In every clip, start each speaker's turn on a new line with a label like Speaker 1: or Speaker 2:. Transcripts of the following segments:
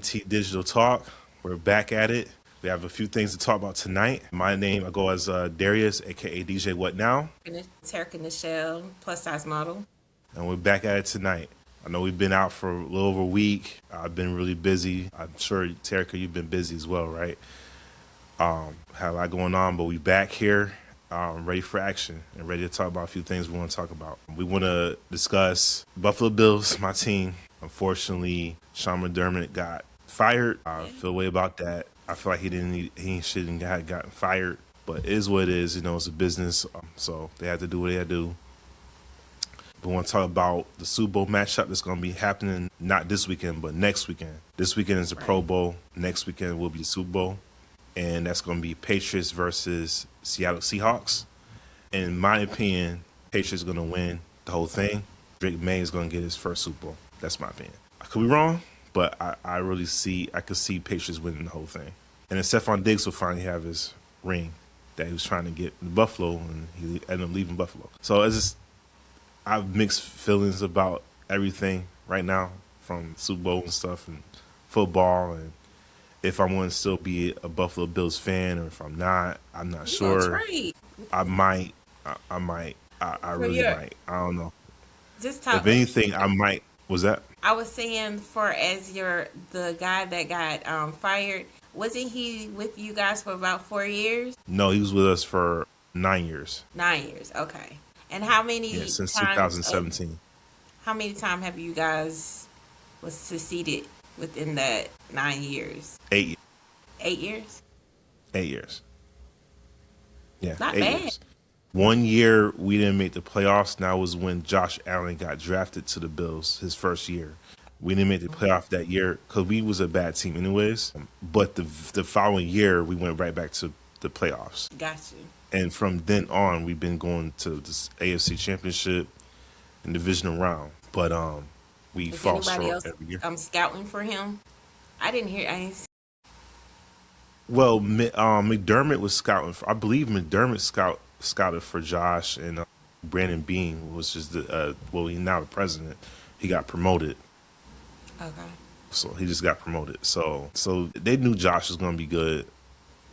Speaker 1: T Digital Talk. We're back at it. We have a few things to talk about tonight. My name, I go as Darius, aka DJ What Now,
Speaker 2: Terica Nichelle, plus size model.
Speaker 1: and we're back at it tonight. I know we've been out for a little over a week. I've been really busy. I'm sure, Terica, you've been busy as well, right? Had a lot going on, but we back here, ready for action and ready to talk about a few things we want to talk about. We want to discuss Buffalo Bills, my team. Unfortunately, Sean McDermott got fired. I feel way about that. I feel like he shouldn't have gotten fired, but it is what it is. You know, it's a business, so they have to do what they have to do. We want to talk about the Super Bowl matchup that's going to be happening not this weekend, but next weekend. This weekend is the Pro Bowl. Next weekend will be the Super Bowl, and that's going to be Patriots versus Seattle Seahawks. In my opinion, Patriots are going to win the whole thing. Drake May is going to get his first Super Bowl. That's my opinion. I could be wrong, but I could see Patriots winning the whole thing. And then Stephon Diggs will finally have his ring that he was trying to get in Buffalo, and he ended up leaving Buffalo. So I have mixed feelings about everything right now, from Super Bowl and stuff and football, and if I want to still be a Buffalo Bills fan or if I'm not. I'm not sure. I might. I really might. I don't know.
Speaker 2: Just talk.
Speaker 1: If anything, I might. Was that?
Speaker 2: I was saying, the guy that got fired, wasn't he with you guys for about 4 years?
Speaker 1: No, he was with us for 9 years.
Speaker 2: 9 years, okay. And how many?
Speaker 1: Yeah, since 2017.
Speaker 2: How many times have you guys was succeeded within that 9 years?
Speaker 1: 8.
Speaker 2: 8 years.
Speaker 1: 8 years. Yeah,
Speaker 2: not
Speaker 1: 8
Speaker 2: bad.
Speaker 1: years. 1 year we didn't make the playoffs. That was when Josh Allen got drafted to the Bills his first year. We didn't make the playoff that year because we was a bad team anyways. But the following year, we went right back to the playoffs.
Speaker 2: Got you.
Speaker 1: And from then on, we've been going to this AFC Championship and divisional round. But we fall short every year.
Speaker 2: I'm scouting for him. I didn't hear.
Speaker 1: Well, McDermott was scouting for. I believe McDermott scouted for Josh, and Brandon Beane was just he's now the president. He got promoted.
Speaker 2: Okay.
Speaker 1: So he just got promoted. So they knew Josh was going to be good,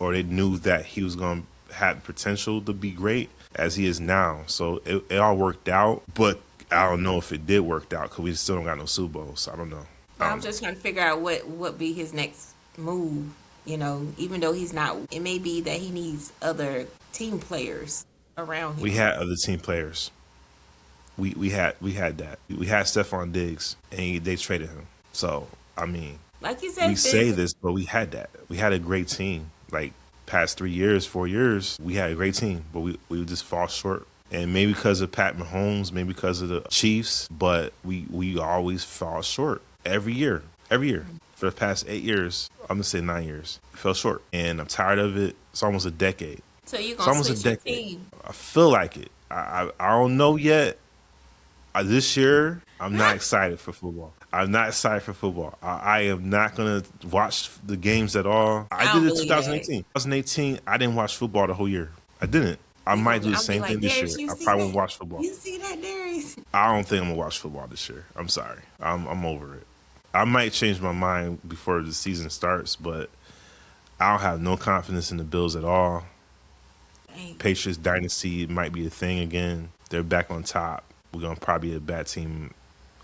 Speaker 1: or they knew that he was going to have potential to be great as he is now. So it all worked out, but I don't know if it did work out because we still don't got no Super Bowl. So I don't know.
Speaker 2: I'm just trying to figure out what be his next move. You know, even though he's not, it may be that he needs other team players around him.
Speaker 1: We had other team players. We had that. We had Stephon Diggs, and they traded him. So I mean,
Speaker 2: like you said,
Speaker 1: we say this, but we had that. We had a great team. Like past 3 years, 4 years, we had a great team, but we would just fall short. And maybe because of Pat Mahomes, maybe because of the Chiefs, but we always fall short every year. For the past 8 years, I'm gonna say 9 years, we fell short, and I'm tired of it. It's almost a decade.
Speaker 2: So you're gonna switch your team?
Speaker 1: I feel like it. I don't know yet. This year, I'm not excited for football. I'm not excited for football. I am not going to watch the games at all. I did it in 2018. 2018, I didn't watch football the whole year. I didn't. I might do the same thing this year. I probably won't watch football.
Speaker 2: You see that, Darius?
Speaker 1: I don't think I'm going to watch football this year. I'm sorry. I'm over it. I might change my mind before the season starts, but I don't have no confidence in the Bills at all.
Speaker 2: Dang.
Speaker 1: Patriots dynasty might be a thing again. They're back on top. We're going to probably be a bad team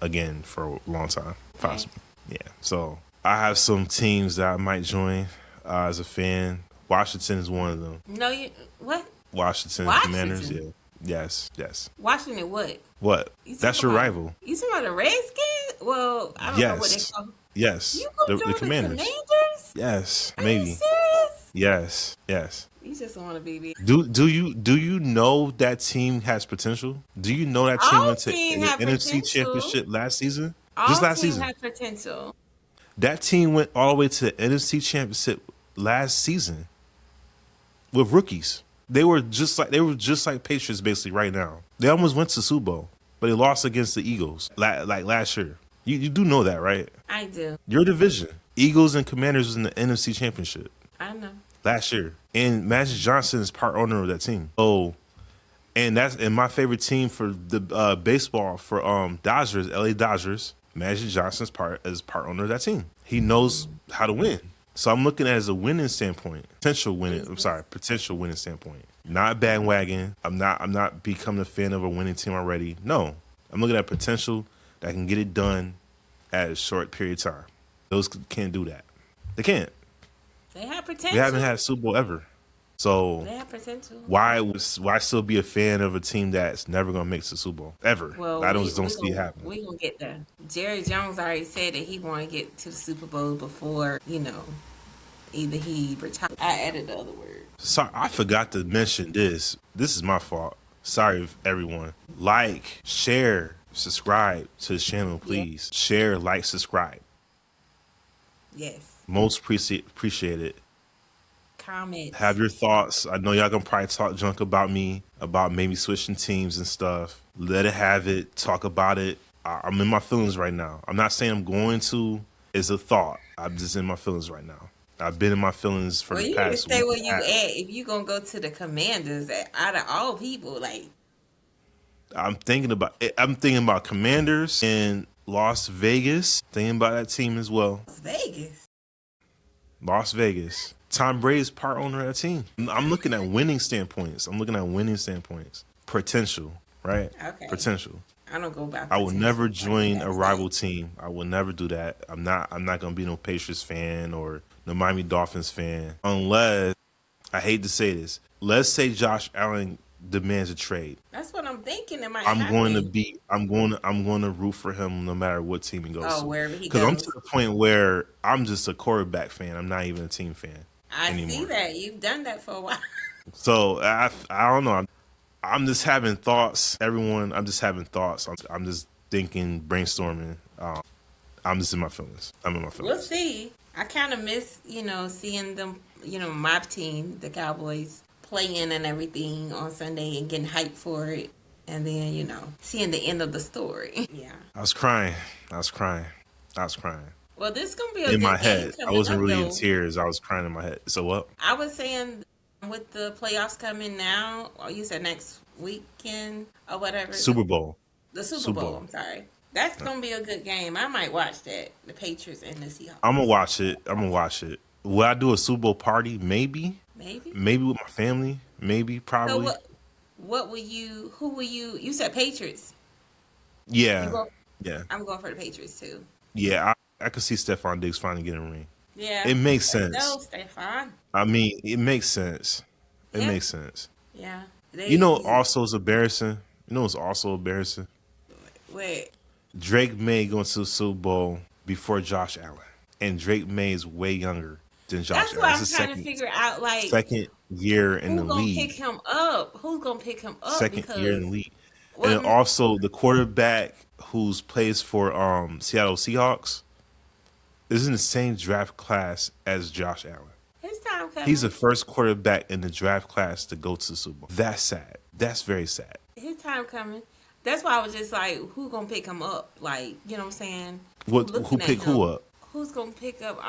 Speaker 1: again for a long time, possibly. Yeah. So I have some teams that I might join as a fan. Washington is one of them.
Speaker 2: No, you what?
Speaker 1: Washington Commanders. Yeah. Yes.
Speaker 2: Washington what?
Speaker 1: What? That's your rival.
Speaker 2: You talking about the Redskins? Well, I don't know what they call.
Speaker 1: Yes.
Speaker 2: You gonna join
Speaker 1: the Commanders?
Speaker 2: The Commanders?
Speaker 1: Yes.
Speaker 2: Are
Speaker 1: maybe.
Speaker 2: You serious?
Speaker 1: Yes.
Speaker 2: You just want to be.
Speaker 1: Do you know that team has potential? Do you know that team went to the NFC Championship last season? Just last season.
Speaker 2: Has potential.
Speaker 1: That team went all the way to the NFC Championship last season with rookies. They were just like Patriots basically right now. They almost went to Super Bowl, but they lost against the Eagles like last year. You do know that, right?
Speaker 2: I do.
Speaker 1: Your division, Eagles and Commanders, was in the NFC Championship.
Speaker 2: I know.
Speaker 1: Last year. And Magic Johnson is part owner of that team. Oh, and my favorite team for the baseball for Dodgers, LA Dodgers. Magic Johnson is part owner of that team. He knows how to win. So I'm looking at it as a winning standpoint, potential winning standpoint. Not bandwagon. I'm not becoming a fan of a winning team already. No, I'm looking at potential that can get it done at a short period of time. Those can't do that. They can't.
Speaker 2: They have potential.
Speaker 1: We haven't had a Super Bowl ever. So
Speaker 2: They have potential.
Speaker 1: why still be a fan of a team that's never gonna make the Super Bowl ever?
Speaker 2: Well,
Speaker 1: I don't see it happening.
Speaker 2: We're gonna get there. Jerry Jones already said that he want to get to the Super Bowl before, either he retires. I added the other word.
Speaker 1: Sorry, I forgot to mention this. This is my fault. Sorry, everyone. Like, share, subscribe to the channel, please. Yeah. Share, like, subscribe.
Speaker 2: Yes.
Speaker 1: Most appreciate it.
Speaker 2: Comment.
Speaker 1: Have your thoughts. I know y'all gonna probably talk junk about me, about maybe switching teams and stuff. Let it have it. Talk about it. I'm in my feelings right now. I'm not saying I'm going to. It's a thought. I'm just in my feelings right now. I've been in my feelings for the past week.
Speaker 2: You stay where you at. If you gonna go to the Commanders, out of all people,
Speaker 1: I'm thinking about Commanders in Las Vegas. Thinking about that team as well. Las Vegas. Tom Brady is part owner of that team. I'm looking at winning standpoints. Potential, right?
Speaker 2: Okay.
Speaker 1: Potential.
Speaker 2: I don't go back.
Speaker 1: I will never join a rival team. I will never do that. I'm not gonna be no Patriots fan or no Miami Dolphins fan unless, I hate to say this, let's say Josh Allen demands a trade.
Speaker 2: That's what I'm thinking.
Speaker 1: I'm going to root for him no matter what team he goes to.
Speaker 2: Wherever he goes.
Speaker 1: Because I'm to the point where I'm just a quarterback fan. I'm not even a team fan.
Speaker 2: I see that. You've done that for a while.
Speaker 1: So I don't know. I'm just having thoughts. Everyone, I'm just having thoughts. I'm just thinking, brainstorming. I'm just in my feelings.
Speaker 2: We'll see. I kind of miss, seeing them, my team, the Cowboys, playing and everything on Sunday and getting hyped for it. And then, seeing the end of the story. Yeah.
Speaker 1: I was crying.
Speaker 2: Well, this is going to be a
Speaker 1: in
Speaker 2: good
Speaker 1: my
Speaker 2: game
Speaker 1: head. I wasn't really
Speaker 2: though.
Speaker 1: in tears. I was crying in my head. So what?
Speaker 2: I was saying with the playoffs coming now, or you said next weekend or whatever.
Speaker 1: Super Bowl.
Speaker 2: The Super Bowl. I'm sorry. That's going to be a good game. I might watch that. The Patriots and the Seahawks.
Speaker 1: I'm going to watch it. Will I do a Super Bowl party? Maybe with my family. Maybe, probably.
Speaker 2: So who will you said Patriots.
Speaker 1: Yeah. Yeah.
Speaker 2: I'm going for the Patriots too.
Speaker 1: Yeah, I could see Stephon Diggs finally getting a ring.
Speaker 2: Yeah.
Speaker 1: It makes sense.
Speaker 2: No, Stephon.
Speaker 1: I mean, it makes sense. It makes sense.
Speaker 2: Yeah.
Speaker 1: Also is embarrassing. It's also embarrassing.
Speaker 2: Wait.
Speaker 1: Drake May going to the Super Bowl before Josh Allen. And Drake May is way younger than Josh Allen.
Speaker 2: That's what I'm trying to figure out.
Speaker 1: Second year in the league.
Speaker 2: Who's going to pick him up?
Speaker 1: Second year in the league. And then also the quarterback who's plays for Seattle Seahawks is in the same draft class as Josh Allen.
Speaker 2: His time coming.
Speaker 1: He's the first quarterback in the draft class to go to the Super Bowl. That's sad. That's very sad.
Speaker 2: His time coming. That's why I was just like, who's going to pick him up? Like, you know what I'm saying?
Speaker 1: Who pick who up?
Speaker 2: Who's going to pick up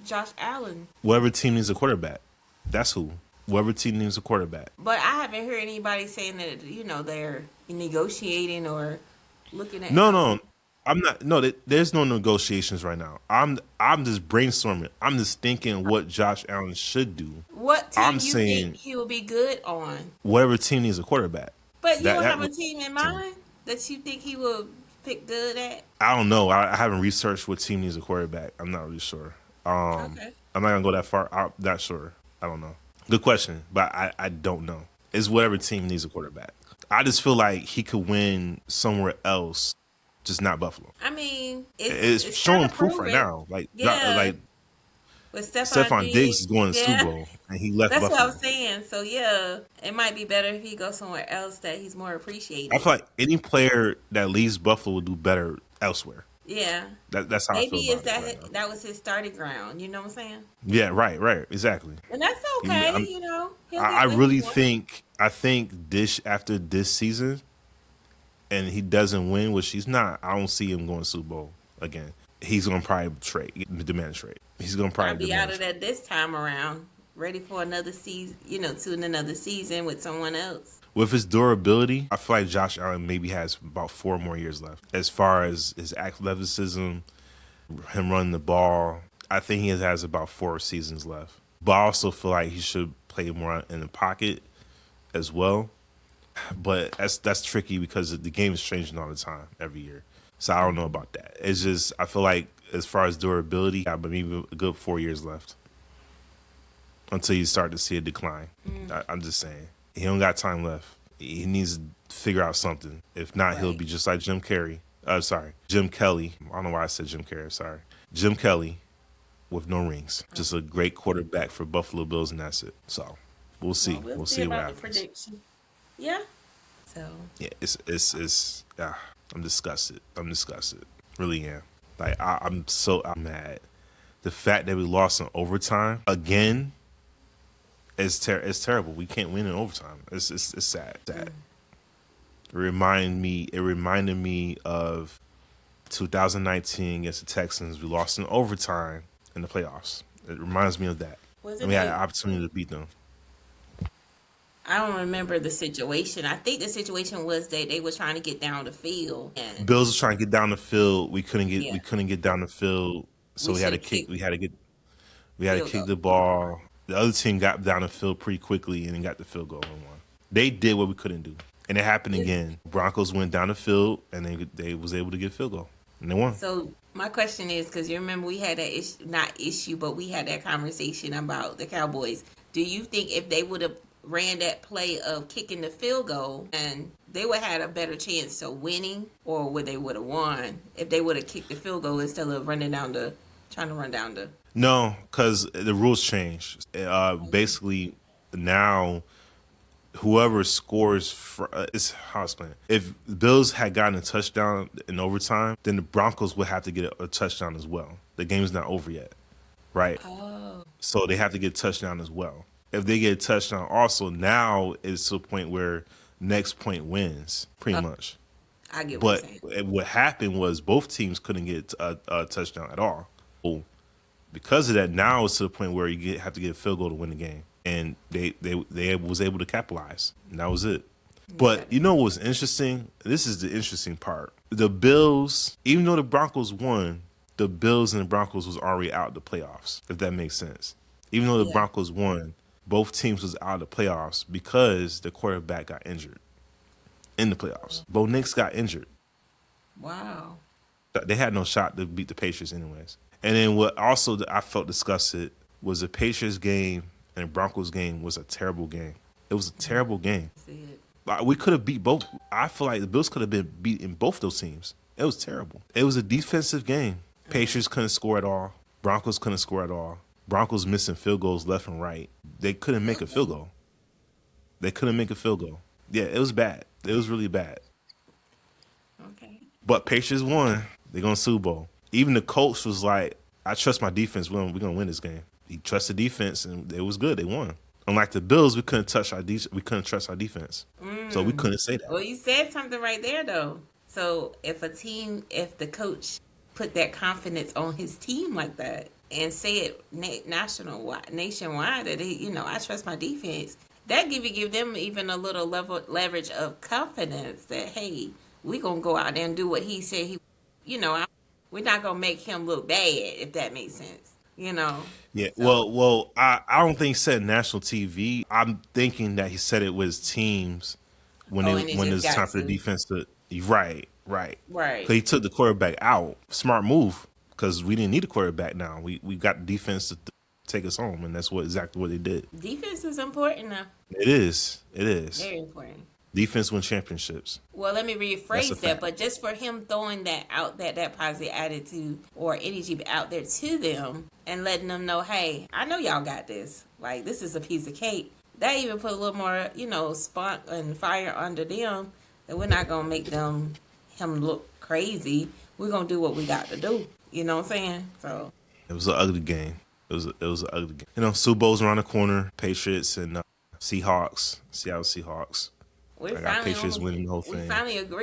Speaker 2: Josh Allen?
Speaker 1: Whatever team needs a quarterback. That's who. Whoever team needs a quarterback.
Speaker 2: But I haven't heard anybody saying that, they're negotiating or looking at.
Speaker 1: No. I'm not. No, there's no negotiations right now. I'm just brainstorming. I'm just thinking what Josh Allen should do.
Speaker 2: What team think he will be good on?
Speaker 1: Whatever team needs a quarterback.
Speaker 2: But you don't have a team in mind that you think he will pick good at?
Speaker 1: I don't know. I haven't researched what team needs a quarterback. I'm not really sure. Okay. I'm not going to go that far. I'm not sure. I don't know. Good question, but I don't know. It's whatever team needs a quarterback. I just feel like he could win somewhere else, just not Buffalo.
Speaker 2: I mean,
Speaker 1: it's showing proof right now. With Stephon Diggs is going to the Super Bowl, and he left Buffalo.
Speaker 2: That's what I was saying. So, yeah, it might be better if he goes somewhere else that he's more appreciated.
Speaker 1: I feel like any player that leaves Buffalo will do better elsewhere.
Speaker 2: Yeah.
Speaker 1: That's how I feel about it.
Speaker 2: Maybe that was his starting ground. You know what I'm saying?
Speaker 1: Yeah, right. Exactly.
Speaker 2: And that's okay,
Speaker 1: I really think after this season, and he doesn't win, which he's not, I don't see him going to Super Bowl again. He's going to probably demand a trade. He's going to probably
Speaker 2: be out of that this time around, ready for another season, to another season with someone else.
Speaker 1: With his durability, I feel like Josh Allen maybe has about 4 more years left. As far as his athleticism, him running the ball, I think he has about 4 seasons left. But I also feel like he should play more in the pocket as well. But that's tricky because the game is changing all the time every year. So I don't know about that. It's just I feel like as far as durability, I have maybe a good 4 years left until you start to see a decline. I'm just saying he don't got time left. He needs to figure out something. If not, he'll be just like Jim Kelly. I don't know why I said Jim Kelly. Sorry, Jim Kelly with no rings. Just a great quarterback for Buffalo Bills, and that's it. So we'll see.
Speaker 2: Well,
Speaker 1: we'll see what
Speaker 2: about
Speaker 1: happens.
Speaker 2: the prediction. Yeah. So.
Speaker 1: Yeah, it's I'm disgusted. Really am. Like I'm mad. The fact that we lost in overtime again is terrible. We can't win in overtime. It's sad. Sad. It reminded me of 2019 against the Texans. We lost in overtime in the playoffs. It reminds me of that. And we had an opportunity to beat them.
Speaker 2: I don't remember the situation. I think the situation was that they were trying to get down the field. And
Speaker 1: Bills was trying to get down the field. We couldn't get down the field, so we had to kick the ball. The other team got down the field pretty quickly and then got the field goal and won. They did what we couldn't do, and it happened again. Broncos went down the field and they was able to get a field goal and they won.
Speaker 2: So my question is, because you remember we had that but we had that conversation about the Cowboys. Do you think if they would have ran that play of kicking the field goal, and they would have had a better chance of winning, or would they would have won if they would have kicked the field goal instead of trying to run down the?
Speaker 1: No, because the rules changed. Basically, now whoever scores it's how I explain it. If the Bills had gotten a touchdown in overtime, then the Broncos would have to get a touchdown as well. The game's not over yet, right?
Speaker 2: Oh.
Speaker 1: So they have to get a touchdown as well. If they get a touchdown also, now it's to a point where next point wins, pretty much.
Speaker 2: I get what you're saying.
Speaker 1: What happened was both teams couldn't get a touchdown at all. So because of that, now it's to the point where you have to get a field goal to win the game. And they was able to capitalize. And that was it. But you know what's interesting? This is the interesting part. The Bills, even though the Broncos won, the Bills and the Broncos was already out of the playoffs, if that makes sense. Even though the Broncos won, both teams was out of the playoffs because the quarterback got injured in the playoffs. Bo Nix got injured.
Speaker 2: Wow.
Speaker 1: They had no shot to beat the Patriots anyways. And then what also I felt disgusted was the Patriots game and the Broncos game was a terrible game. It was a terrible game. We could have beat both. I feel like the Bills could have been beating both those teams. It was terrible. It was a defensive game. Patriots couldn't score at all. Broncos couldn't score at all. Broncos missing field goals left and right. They couldn't make a field goal. Yeah, it was bad. It was really bad.
Speaker 2: Okay.
Speaker 1: But Patriots won. They're going to Super Bowl. Even the coach was like, I trust my defense. We're going to win this game. He trusted defense, and it was good. They won. Unlike the Bills, we couldn't trust our defense. So we couldn't say that.
Speaker 2: Well, you said something right there, though. So if the coach put that confidence on his team like that and say it nationwide that I trust my defense, that give them even a little leverage of confidence that, hey, we're going to go out there and do what he said we're not going to make him look bad, if that makes sense. Yeah.
Speaker 1: So. Well, I don't think he said national TV. I'm thinking that he said it with his teams when it's time for the defense to. Right. Because he took the quarterback out. Smart move, because we didn't need a quarterback now. We got the defense to take us home, and that's exactly what they did.
Speaker 2: Defense is important now.
Speaker 1: It is.
Speaker 2: Very important.
Speaker 1: Defense wins championships.
Speaker 2: Well, let me rephrase that, but just for him throwing that out, that positive attitude or energy out there to them and letting them know, hey, I know y'all got this. Like, this is a piece of cake. That even put a little more, spunk and fire under them, that we're not going to make him look crazy. We're going to do what we got to do. You know what I'm saying? So
Speaker 1: it was an ugly game. It was an ugly game. Super Bowl's around the corner. Patriots and Seattle Seahawks.
Speaker 2: We finally
Speaker 1: Patriots winning the whole thing.
Speaker 2: We finally agree.